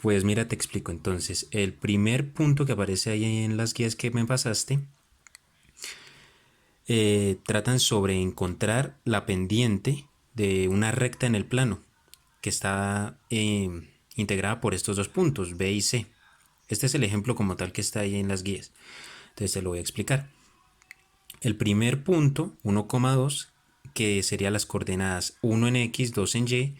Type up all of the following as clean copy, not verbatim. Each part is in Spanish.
Pues mira, te explico. Entonces, el primer punto que aparece ahí en las guías que me pasaste, tratan sobre encontrar la pendiente de una recta en el plano que está integrada por estos dos puntos, B y C. Este es el ejemplo como tal que está ahí en las guías. Entonces te lo voy a explicar. El primer punto, 1,2, que sería las coordenadas 1 en X, 2 en Y, y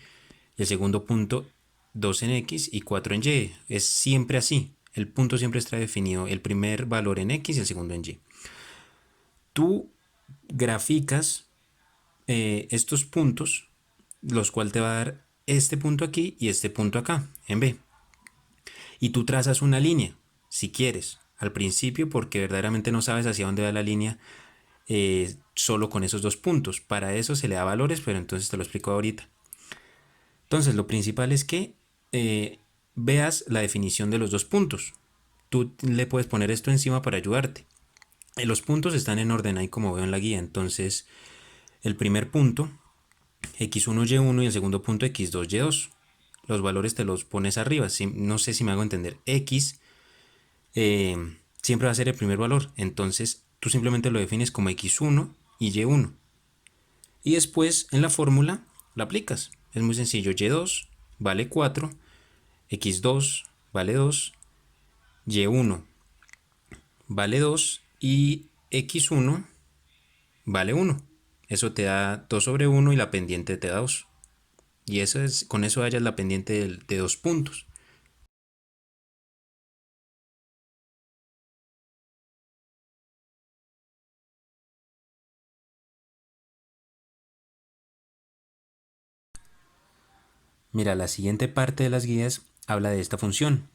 el segundo punto 2 en X y 4 en Y. Es siempre así. El punto siempre está definido, el primer valor en X y el segundo en Y. Tú graficas estos puntos, los cuales te va a dar este punto aquí y este punto acá, en B. Y tú trazas una línea, si quieres, al principio, porque verdaderamente no sabes hacia dónde va la línea solo con esos dos puntos. Para eso se le da valores, pero entonces te lo explico ahorita. Entonces, lo principal es que veas la definición de los dos puntos. Tú le puedes poner esto encima para ayudarte. Los puntos están en orden ahí como veo en la guía. Entonces, el primer punto, x1, y1, y el segundo punto, x2, y2. Los valores te los pones arriba. No sé si me hago entender. X siempre va a ser el primer valor. Entonces, tú simplemente lo defines como x1 y y1. Y después, en la fórmula, la aplicas. Es muy sencillo. Y2 vale 4, x2 vale 2, y1 vale 2 y x1 vale 1. Eso te da 2 sobre 1 y la pendiente te da 2. Y eso es, con eso hallas la pendiente de 2 puntos. Mira, la siguiente parte de las guías habla de esta función,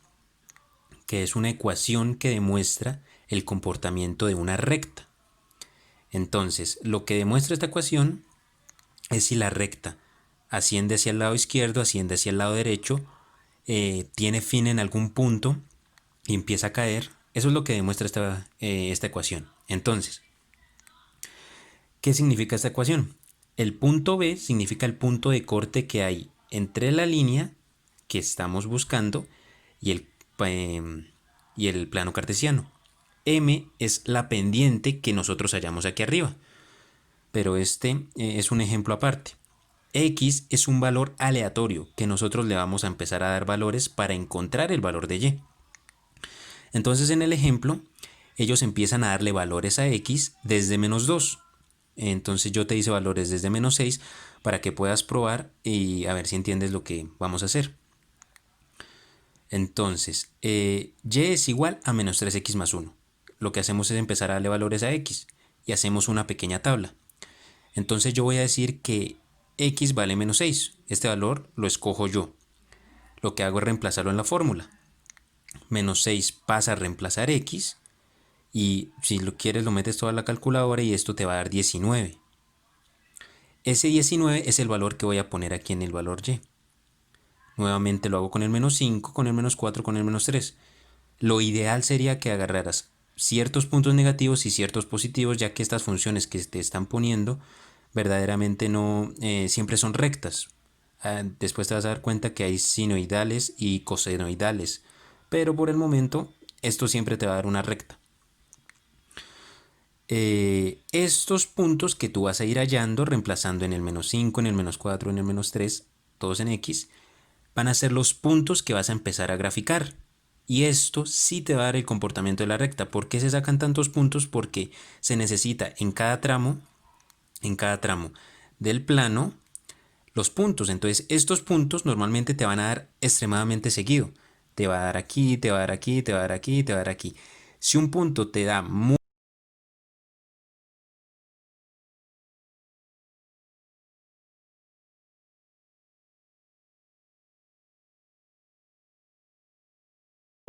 que es una ecuación que demuestra el comportamiento de una recta. Entonces, lo que demuestra esta ecuación es si la recta asciende hacia el lado izquierdo, asciende hacia el lado derecho, tiene fin en algún punto y empieza a caer. Eso es lo que demuestra esta ecuación. Entonces, ¿qué significa esta ecuación? El punto B significa el punto de corte que hay entre la línea que estamos buscando y y el plano cartesiano. M es la pendiente que nosotros hallamos aquí arriba, pero este es un ejemplo aparte. X es un valor aleatorio que nosotros le vamos a empezar a dar valores para encontrar el valor de Y. Entonces en el ejemplo, ellos empiezan a darle valores a X desde -2. Entonces yo te hice valores desde -6 para que puedas probar y a ver si entiendes lo que vamos a hacer. Entonces, Y es igual a -3x más 1. Lo que hacemos es empezar a darle valores a X y hacemos una pequeña tabla. Entonces yo voy a decir que X vale -6. Este valor lo escojo yo. Lo que hago es reemplazarlo en la fórmula. -6 pasa a reemplazar X y si lo quieres lo metes toda la calculadora y esto te va a dar 19. Ese 19 es el valor que voy a poner aquí en el valor Y. Nuevamente lo hago con el -5, con el -4, con el -3. Lo ideal sería que agarraras ciertos puntos negativos y ciertos positivos, ya que estas funciones que te están poniendo verdaderamente no siempre son rectas. Después te vas a dar cuenta que hay sinoidales y cosenoidales, pero por el momento esto siempre te va a dar una recta. Estos puntos que tú vas a ir hallando, reemplazando en el -5, en el -4, en el -3, todos en X, van a ser los puntos que vas a empezar a graficar. Y esto sí te va a dar el comportamiento de la recta. ¿Por qué se sacan tantos puntos? Porque se necesita en cada tramo del plano, los puntos. Entonces, estos puntos normalmente te van a dar extremadamente seguido. Te va a dar aquí, te va a dar aquí, te va a dar aquí, te va a dar aquí. Si un punto te da mucha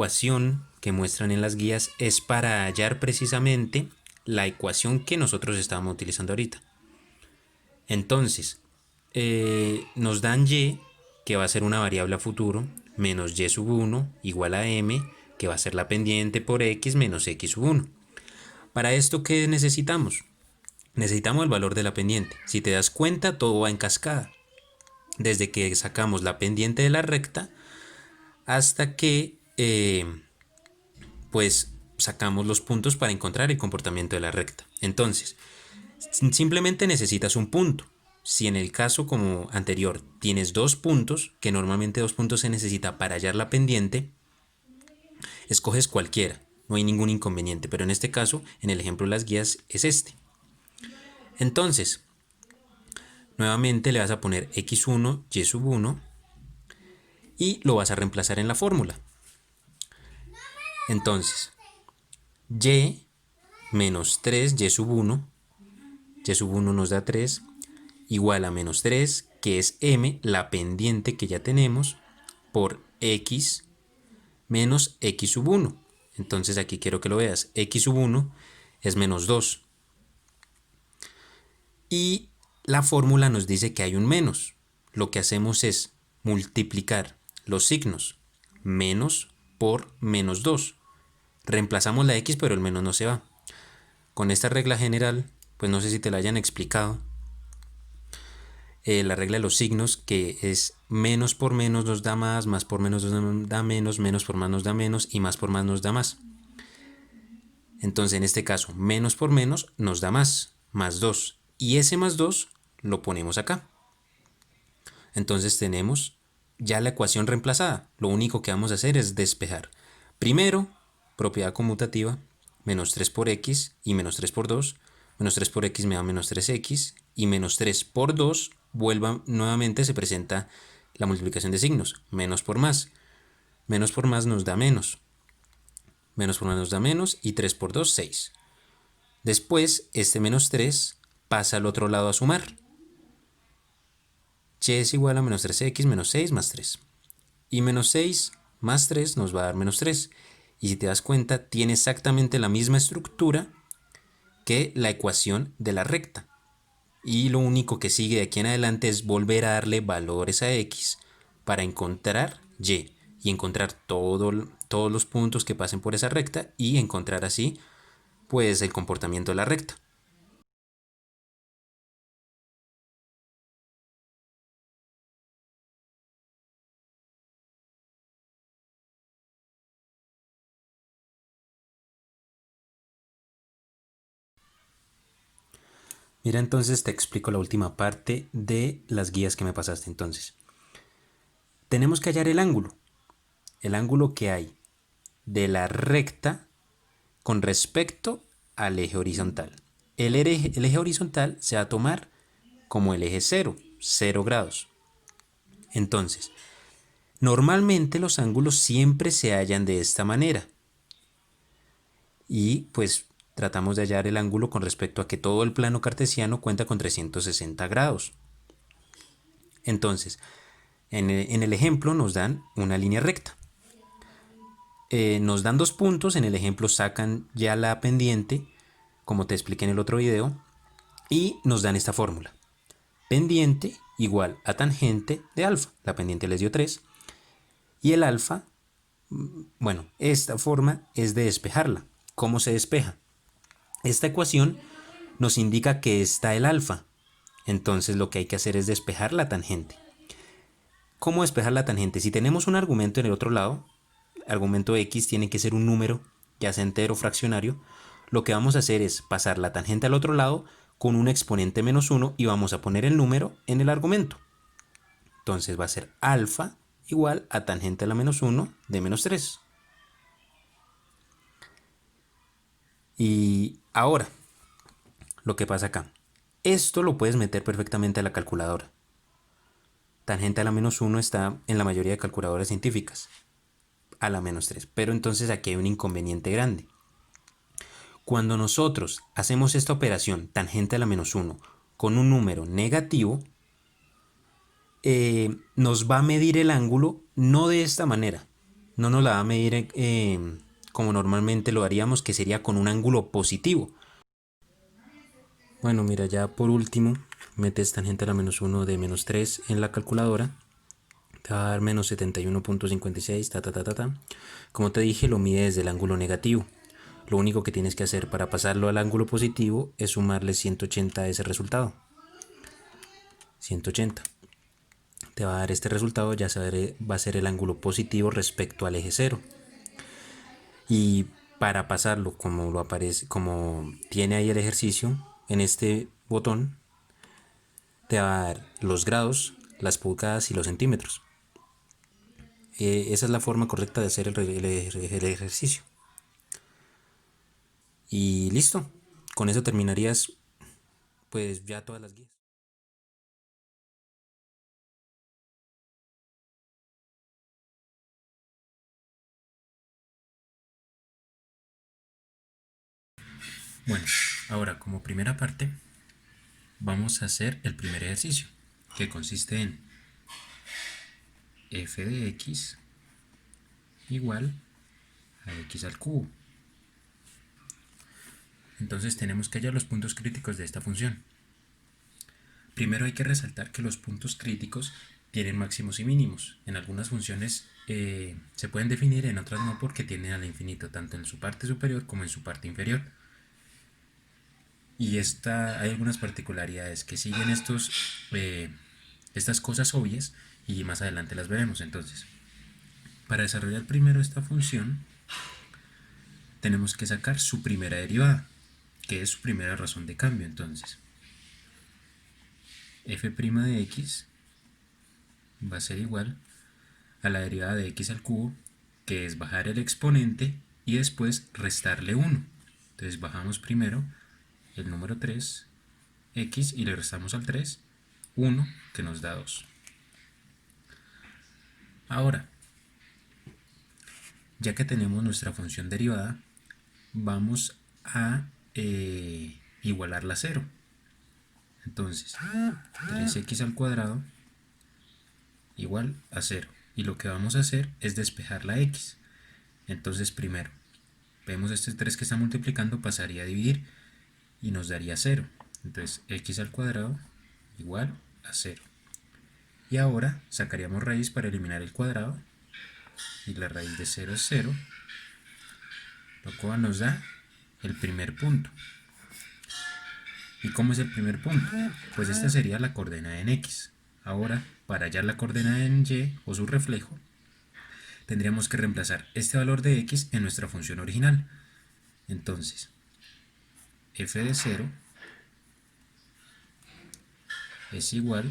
ecuación que muestran en las guías es para hallar precisamente la ecuación que nosotros estábamos utilizando ahorita. Entonces, nos dan y, que va a ser una variable a futuro, menos y sub 1 igual a m, que va a ser la pendiente por x menos x sub 1. Para esto, ¿qué necesitamos? Necesitamos el valor de la pendiente. Si te das cuenta, todo va en cascada. Desde que sacamos la pendiente de la recta hasta que pues sacamos los puntos para encontrar el comportamiento de la recta. Entonces, simplemente necesitas un punto. Si en el caso como anterior tienes 2 puntos, que normalmente 2 puntos se necesita para hallar la pendiente, escoges cualquiera, no hay ningún inconveniente, pero en este caso, en el ejemplo de las guías, es este. Entonces, nuevamente le vas a poner x1, y sub 1 y lo vas a reemplazar en la fórmula. Entonces, y menos 3 y sub 1, y sub 1 nos da 3, igual a menos 3, que es m, la pendiente que ya tenemos, por x menos x sub 1. Entonces aquí quiero que lo veas, x sub 1 es menos 2. Y la fórmula nos dice que hay un menos. Lo que hacemos es multiplicar los signos menos por menos 2. Reemplazamos la x, pero el menos no se va. Con esta regla general, pues no sé si te la hayan explicado, la regla de los signos, que es menos por menos nos da más por menos nos da menos por más nos da menos y más por más nos da más. Entonces en este caso, menos por menos nos da más 2. Y ese más 2 lo ponemos acá. Entonces tenemos ya la ecuación reemplazada. Lo único que vamos a hacer es despejar. Primero, propiedad conmutativa, menos 3 por x y menos 3 por 2. Menos 3 por x me da menos 3x y menos 3 por 2 vuelva nuevamente, se presenta la multiplicación de signos. Menos por más. Menos por más nos da menos. Menos por más nos da menos y 3 por 2, 6. Después, este menos 3 pasa al otro lado a sumar. Y es igual a menos 3x menos 6 más 3. Y menos 6 más 3 nos va a dar menos 3. Y si te das cuenta, tiene exactamente la misma estructura que la ecuación de la recta. Y lo único que sigue de aquí en adelante es volver a darle valores a x para encontrar y encontrar todos los puntos que pasen por esa recta y encontrar así pues el comportamiento de la recta. Mira, entonces te explico la última parte de las guías que me pasaste. Entonces, tenemos que hallar el ángulo que hay de la recta con respecto al eje horizontal. El eje horizontal se va a tomar como el eje 0 grados. Entonces, normalmente los ángulos siempre se hallan de esta manera. Y pues tratamos de hallar el ángulo con respecto a que todo el plano cartesiano cuenta con 360 grados. Entonces, en el ejemplo nos dan una línea recta. Nos dan 2 puntos, en el ejemplo sacan ya la pendiente, como te expliqué en el otro video, y nos dan esta fórmula. Pendiente igual a tangente de alfa. La pendiente les dio 3. Y el alfa, bueno, esta forma es de despejarla. ¿Cómo se despeja? Esta ecuación nos indica que está el alfa. Entonces lo que hay que hacer es despejar la tangente. ¿Cómo despejar la tangente? Si tenemos un argumento en el otro lado, argumento x tiene que ser un número, ya sea entero o fraccionario, lo que vamos a hacer es pasar la tangente al otro lado con un exponente menos 1 y vamos a poner el número en el argumento. Entonces va a ser alfa igual a tangente a la menos 1 de menos 3. Y ahora, lo que pasa acá. Esto lo puedes meter perfectamente a la calculadora. Tangente a la menos 1 está en la mayoría de calculadoras científicas. A la menos 3. Pero entonces aquí hay un inconveniente grande. Cuando nosotros hacemos esta operación tangente a la menos 1 con un número negativo, nos va a medir el ángulo no de esta manera. No nos la va a medir como normalmente lo haríamos, que sería con un ángulo positivo. Bueno, mira, ya por último, metes tangente a la menos 1 de menos 3 en la calculadora. Te va a dar menos 71.56, Como te dije, lo mides desde el ángulo negativo. Lo único que tienes que hacer para pasarlo al ángulo positivo es sumarle 180 a ese resultado. 180. te va a dar este resultado, ya va a ser el ángulo positivo respecto al eje cero. Y para pasarlo como lo aparece, como tiene ahí el ejercicio, en este botón te va a dar los grados, las pulgadas y los centímetros. Esa es la forma correcta de hacer el ejercicio. Y listo. Con eso terminarías pues ya todas las guías. Bueno, ahora como primera parte vamos a hacer el primer ejercicio, que consiste en f de x igual a x al cubo. Entonces tenemos que hallar los puntos críticos de esta función. Primero hay que resaltar que los puntos críticos tienen máximos y mínimos. En algunas funciones se pueden definir, en otras no, porque tienden al infinito, tanto en su parte superior como en su parte inferior. Y hay algunas particularidades que siguen estas cosas obvias y más adelante las veremos. Entonces, para desarrollar primero esta función, tenemos que sacar su primera derivada, que es su primera razón de cambio. Entonces, f' de x va a ser igual a la derivada de x al cubo, que es bajar el exponente y después restarle 1. Entonces bajamos primero el número 3, x, y le restamos al 3, 1, que nos da 2. Ahora, ya que tenemos nuestra función derivada, vamos a igualarla a 0. Entonces, 3x al cuadrado igual a 0. Y lo que vamos a hacer es despejar la x. Entonces, primero, vemos este 3 que está multiplicando, pasaría a dividir y nos daría 0. Entonces, x al cuadrado igual a 0. Y ahora sacaríamos raíz para eliminar el cuadrado. Y la raíz de 0 es 0, lo cual nos da el primer punto. ¿Y cómo es el primer punto? Pues esta sería la coordenada en x. Ahora, para hallar la coordenada en y o su reflejo, tendríamos que reemplazar este valor de x en nuestra función original. Entonces, f de 0 es igual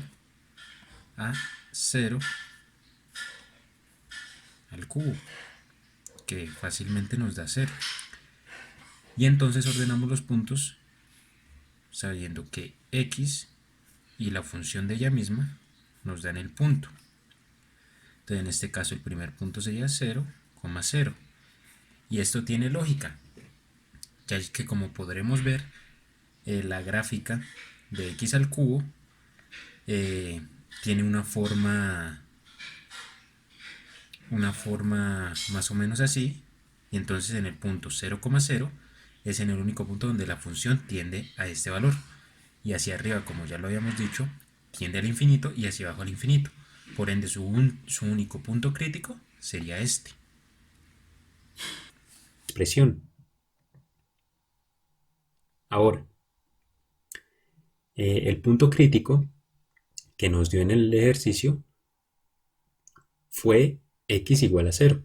a 0 al cubo, que fácilmente nos da 0. Y entonces ordenamos los puntos sabiendo que x y la función de ella misma nos dan el punto. Entonces en este caso el primer punto sería 0, 0. Y esto tiene lógica, ya que como podremos ver, la gráfica de x al cubo tiene una forma más o menos así, y entonces en el punto 0, 0 es en el único punto donde la función tiende a este valor, y hacia arriba, como ya lo habíamos dicho, tiende al infinito, y hacia abajo al infinito. Por ende su único punto crítico sería este. Expresión. Ahora, el punto crítico que nos dio en el ejercicio fue x igual a 0.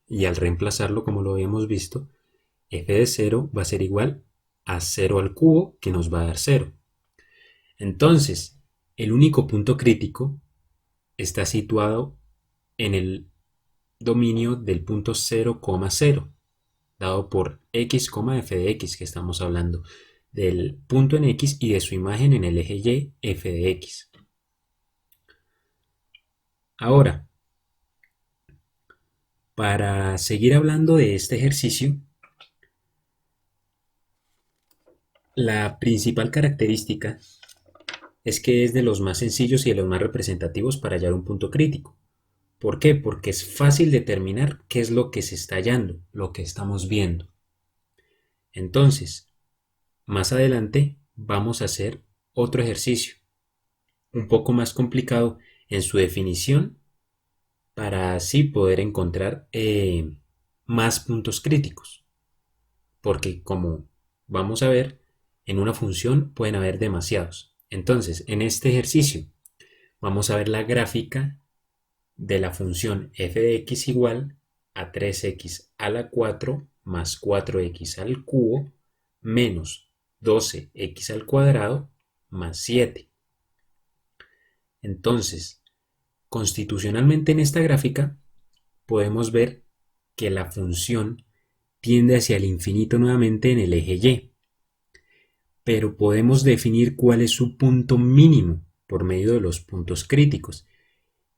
Y al reemplazarlo, como lo habíamos visto, f de 0 va a ser igual a 0 al cubo, que nos va a dar 0. Entonces, el único punto crítico está situado en el dominio del punto 0, 0, dado por x, f de x, que estamos hablando del punto en x y de su imagen en el eje y, f de x. Ahora, para seguir hablando de este ejercicio, la principal característica es que es de los más sencillos y de los más representativos para hallar un punto crítico. ¿Por qué? Porque es fácil determinar qué es lo que se está hallando, lo que estamos viendo. Entonces, más adelante vamos a hacer otro ejercicio, un poco más complicado en su definición, para así poder encontrar más puntos críticos. Porque como vamos a ver, en una función pueden haber demasiados. Entonces, en este ejercicio vamos a ver la gráfica de la función f de x igual a 3x a la 4 más 4x al cubo menos 12x al cuadrado más 7. Entonces, constitucionalmente en esta gráfica podemos ver que la función tiende hacia el infinito nuevamente en el eje y, pero podemos definir cuál es su punto mínimo por medio de los puntos críticos.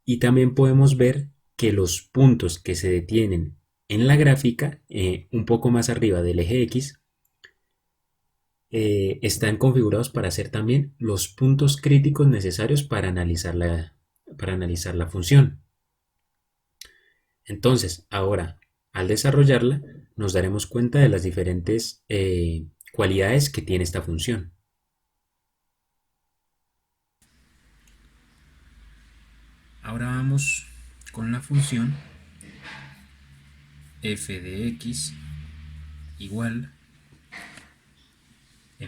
Y también podemos ver que los puntos que se detienen en la gráfica, un poco más arriba del eje X, están configurados para ser también los puntos críticos necesarios para analizar la función. Entonces, ahora, al desarrollarla, nos daremos cuenta de las diferentes cualidades que tiene esta función. Ahora vamos con la función f de x igual a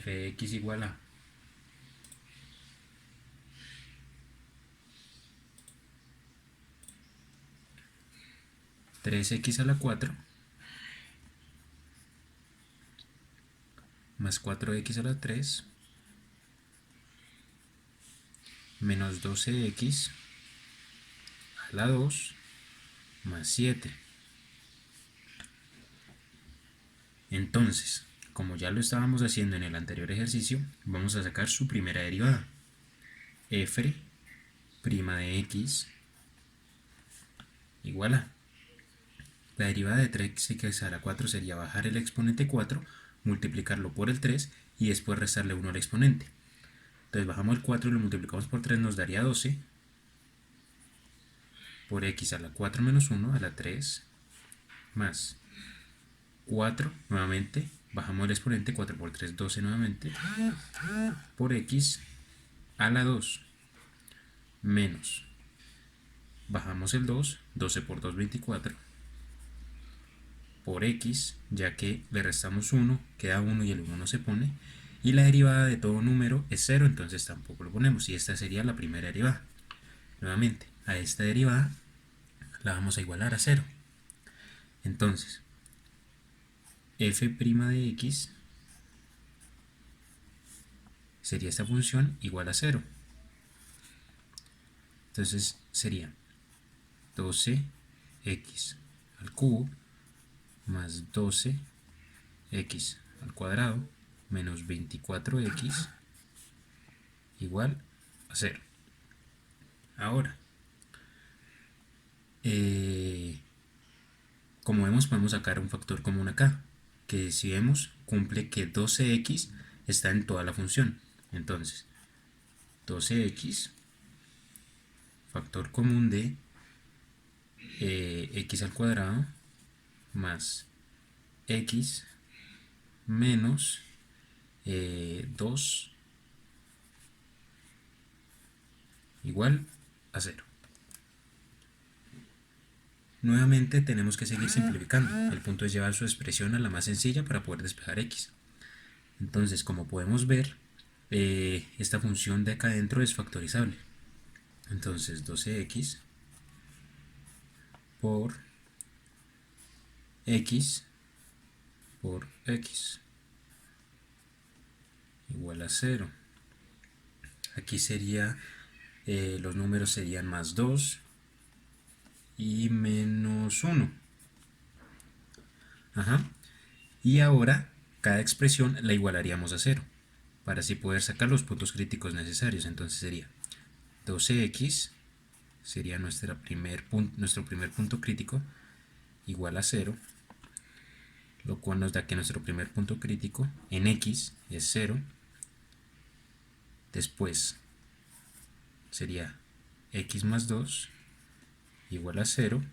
3x a la 4 más 4x a la 3 menos 12x a la 2 más 7. Entonces, como ya lo estábamos haciendo en el anterior ejercicio, vamos a sacar su primera derivada. F' de x igual a. La derivada de 3x a la 4 sería bajar el exponente 4, multiplicarlo por el 3 y después restarle 1 al exponente. Entonces bajamos el 4 y lo multiplicamos por 3, nos daría 12 por x a la 4 menos 1 a la 3 más 4 nuevamente, bajamos el exponente, 4 por 3, 12 nuevamente, por x a la 2 menos, bajamos el 2, 12 por 2, 24, por x, ya que le restamos 1, queda 1 y el 1 no se pone, y la derivada de todo número es 0, entonces tampoco lo ponemos, y esta sería la primera derivada. Nuevamente, a esta derivada la vamos a igualar a 0. Entonces, f' de x sería esta función igual a 0. Entonces sería 12x al cubo más 12x al cuadrado menos 24x igual a 0. Ahora, como vemos, podemos sacar un factor común acá, que si vemos, cumple que 12x está en toda la función. Entonces, 12x, factor común de x al cuadrado más x menos 2 igual a 0. Nuevamente tenemos que seguir simplificando. El punto es llevar su expresión a la más sencilla para poder despejar x. Entonces, como podemos ver, esta función de acá adentro es factorizable. Entonces, 12x por x igual a 0. Aquí sería, los números serían más 2 y menos 1. Y ahora cada expresión la igualaríamos a 0 para así poder sacar los puntos críticos necesarios. Entonces sería 12x sería nuestro primer punto crítico igual a 0, lo cual nos da que nuestro primer punto crítico en x es 0. Después sería x más 2 igual a 0,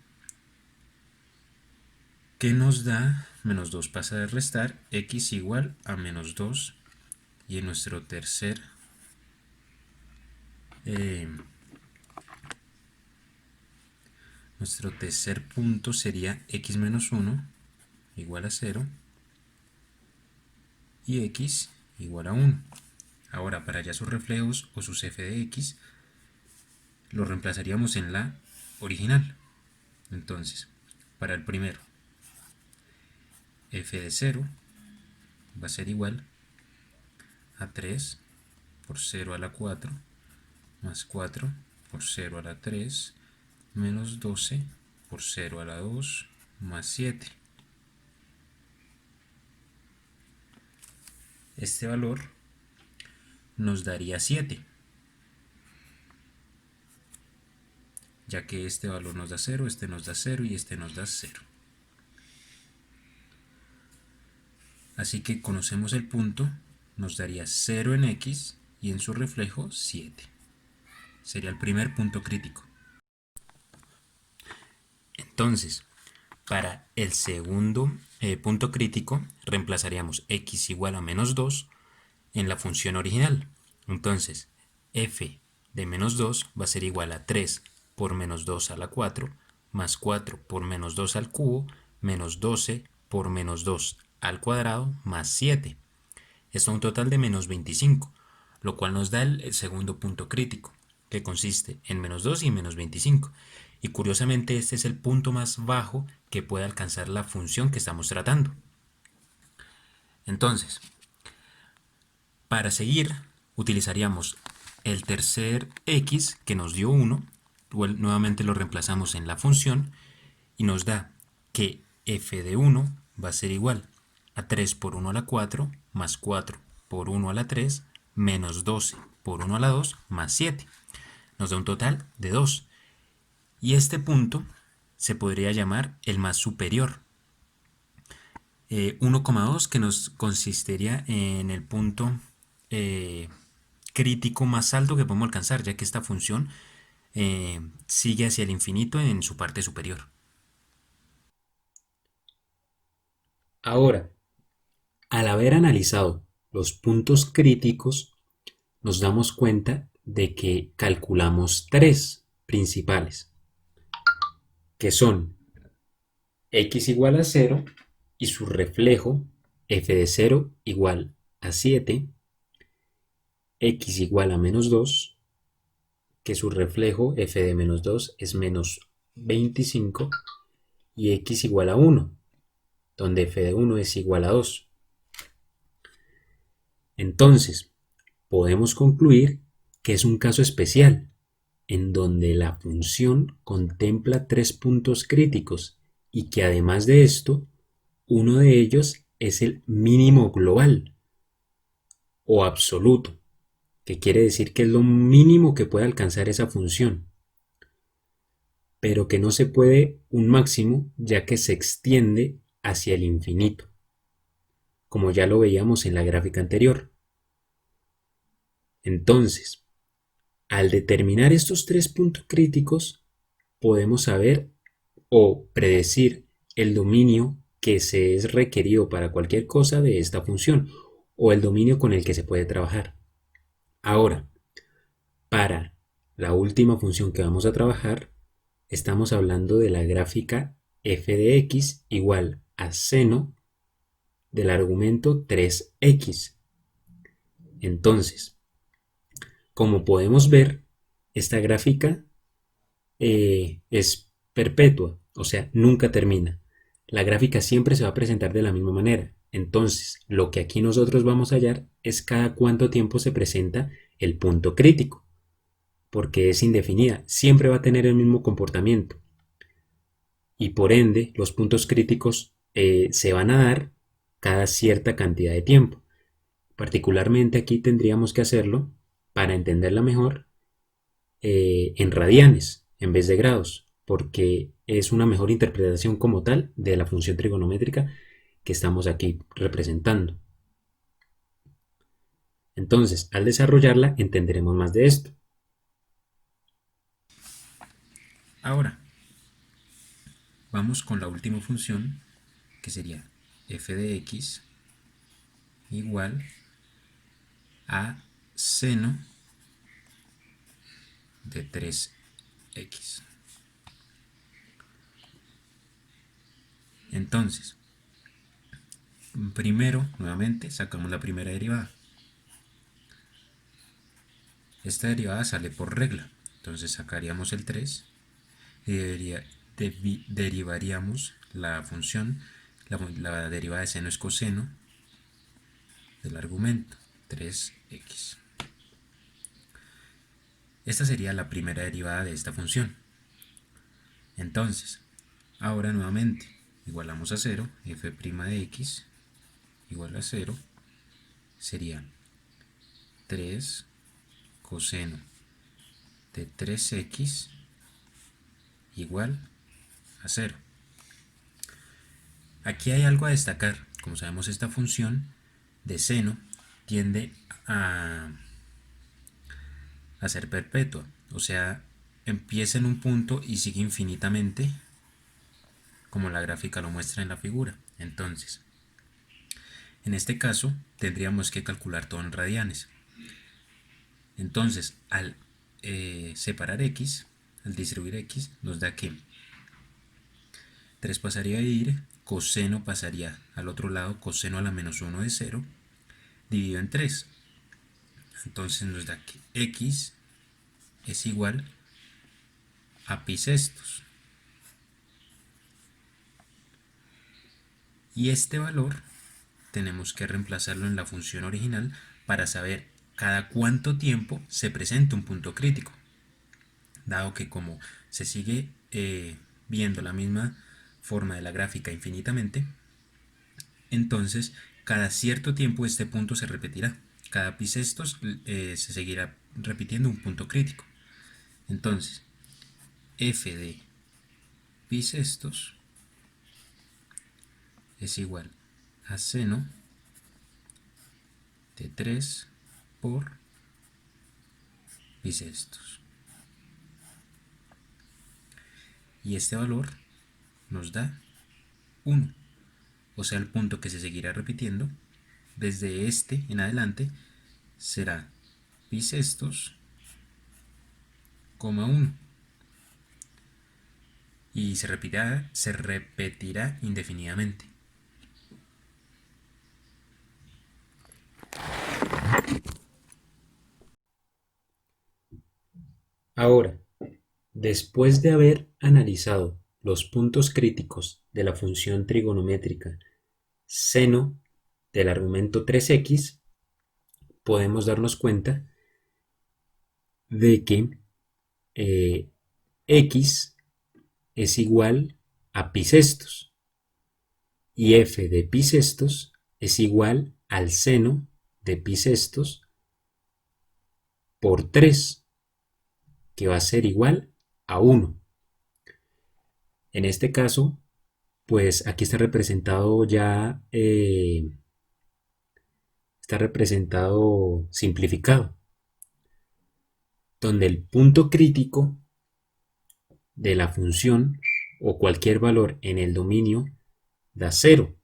que nos da, menos 2 pasa de restar, x igual a menos 2, y en nuestro tercer punto sería x menos 1 igual a 0 y x igual a 1. Ahora, para hallar sus reflejos o sus f de x, lo reemplazaríamos en la original. Entonces, para el primero, f de 0 va a ser igual a 3 por 0 a la 4 más 4 por 0 a la 3 menos 12 por 0 a la 2 más 7. Este valor nos daría 7, ya que este valor nos da 0, este nos da 0 y este nos da 0. Así que conocemos el punto, nos daría 0 en x y en su reflejo 7. Sería el primer punto crítico. Entonces, para el segundo punto crítico, reemplazaríamos x igual a menos 2 en la función original. Entonces, f de menos 2 va a ser igual a 3 por menos 2 a la 4, más 4 por menos 2 al cubo, menos 12 por menos 2 al cuadrado, más 7. Esto es un total de menos 25, lo cual nos da el segundo punto crítico, que consiste en menos 2 y menos 25. Y curiosamente este es el punto más bajo que puede alcanzar la función que estamos tratando. Entonces, para seguir, utilizaríamos el tercer x que nos dio 1, nuevamente lo reemplazamos en la función y nos da que f de 1 va a ser igual a 3 por 1 a la 4 más 4 por 1 a la 3 menos 12 por 1 a la 2 más 7. Nos da un total de 2. Y este punto se podría llamar el más superior. 1,2 que nos consistiría en el punto crítico más alto que podemos alcanzar, ya que esta función sigue hacia el infinito en su parte superior. Ahora, al haber analizado los puntos críticos, nos damos cuenta de que calculamos tres principales, que son x igual a 0 y su reflejo f de 0 igual a 7, x igual a menos 2, que su reflejo f de menos 2 es menos 25, y x igual a 1, donde f de 1 es igual a 2. Entonces, podemos concluir que es un caso especial, en donde la función contempla tres puntos críticos y que además de esto, uno de ellos es el mínimo global o absoluto, que quiere decir que es lo mínimo que puede alcanzar esa función, pero que no se puede un máximo ya que se extiende hacia el infinito, como ya lo veíamos en la gráfica anterior. Entonces, al determinar estos tres puntos críticos, podemos saber o predecir el dominio que se es requerido para cualquier cosa de esta función o el dominio con el que se puede trabajar. Ahora, para la última función que vamos a trabajar, estamos hablando de la gráfica f de x igual a seno del argumento 3x. Entonces, como podemos ver, esta gráfica es perpetua, o sea, nunca termina. La gráfica siempre se va a presentar de la misma manera. Entonces, lo que aquí nosotros vamos a hallar es cada cuánto tiempo se presenta el punto crítico, porque es indefinida, siempre va a tener el mismo comportamiento. Y por ende, los puntos críticos se van a dar cada cierta cantidad de tiempo. Particularmente aquí tendríamos que hacerlo, para entenderla mejor, en radianes en vez de grados, porque es una mejor interpretación como tal de la función trigonométrica que estamos aquí representando. Entonces, al desarrollarla, entenderemos más de esto. Ahora, vamos con la última función, que sería f de x igual a seno de 3x. Entonces, primero, nuevamente, sacamos la primera derivada. Esta derivada sale por regla. Entonces sacaríamos el 3 y derivaríamos la función, la derivada de seno es coseno del argumento 3x. Esta sería la primera derivada de esta función. Entonces, ahora nuevamente igualamos a 0, f' de x igual a 0, sería 3 coseno de 3x igual a 0. Aquí hay algo a destacar. Como sabemos, esta función de seno tiende a ser perpetua, o sea, empieza en un punto y sigue infinitamente, como la gráfica lo muestra en la figura. Entonces, en este caso tendríamos que calcular todo en radianes. Entonces, al separar x, al distribuir x, nos da que 3 pasaría a ir, coseno pasaría al otro lado, coseno a la menos 1 de 0, dividido en 3. Entonces nos da que x es igual a pi sextos. Y este valor tenemos que reemplazarlo en la función original para saber cada cuánto tiempo se presenta un punto crítico. Dado que como se sigue viendo la misma forma de la gráfica infinitamente, entonces cada cierto tiempo este punto se repetirá. Cada pi sextos se seguirá repitiendo un punto crítico. Entonces, f de pi sextos es igual a seno de 3 por pi sextos. Y este valor nos da 1. O sea, el punto que se seguirá repitiendo desde este en adelante será pi sextos, 1. Y se repetirá indefinidamente. Ahora, después de haber analizado los puntos críticos de la función trigonométrica seno del argumento 3x, podemos darnos cuenta de que x es igual a pi sextos y f de pi sextos es igual al seno de pi sextos por 3, que va a ser igual a 1. En este caso, pues aquí está representado ya, está representado simplificado, donde el punto crítico de la función o cualquier valor en el dominio da 0.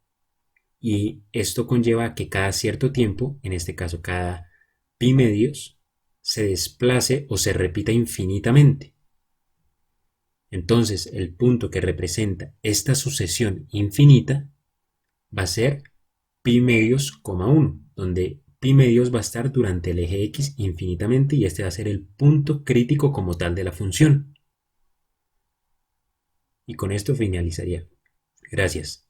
Y esto conlleva que cada cierto tiempo, en este caso cada pi medios, se desplace o se repita infinitamente. Entonces, el punto que representa esta sucesión infinita va a ser pi medios, 1, donde pi medios va a estar durante el eje x infinitamente y este va a ser el punto crítico como tal de la función. Y con esto finalizaría. Gracias.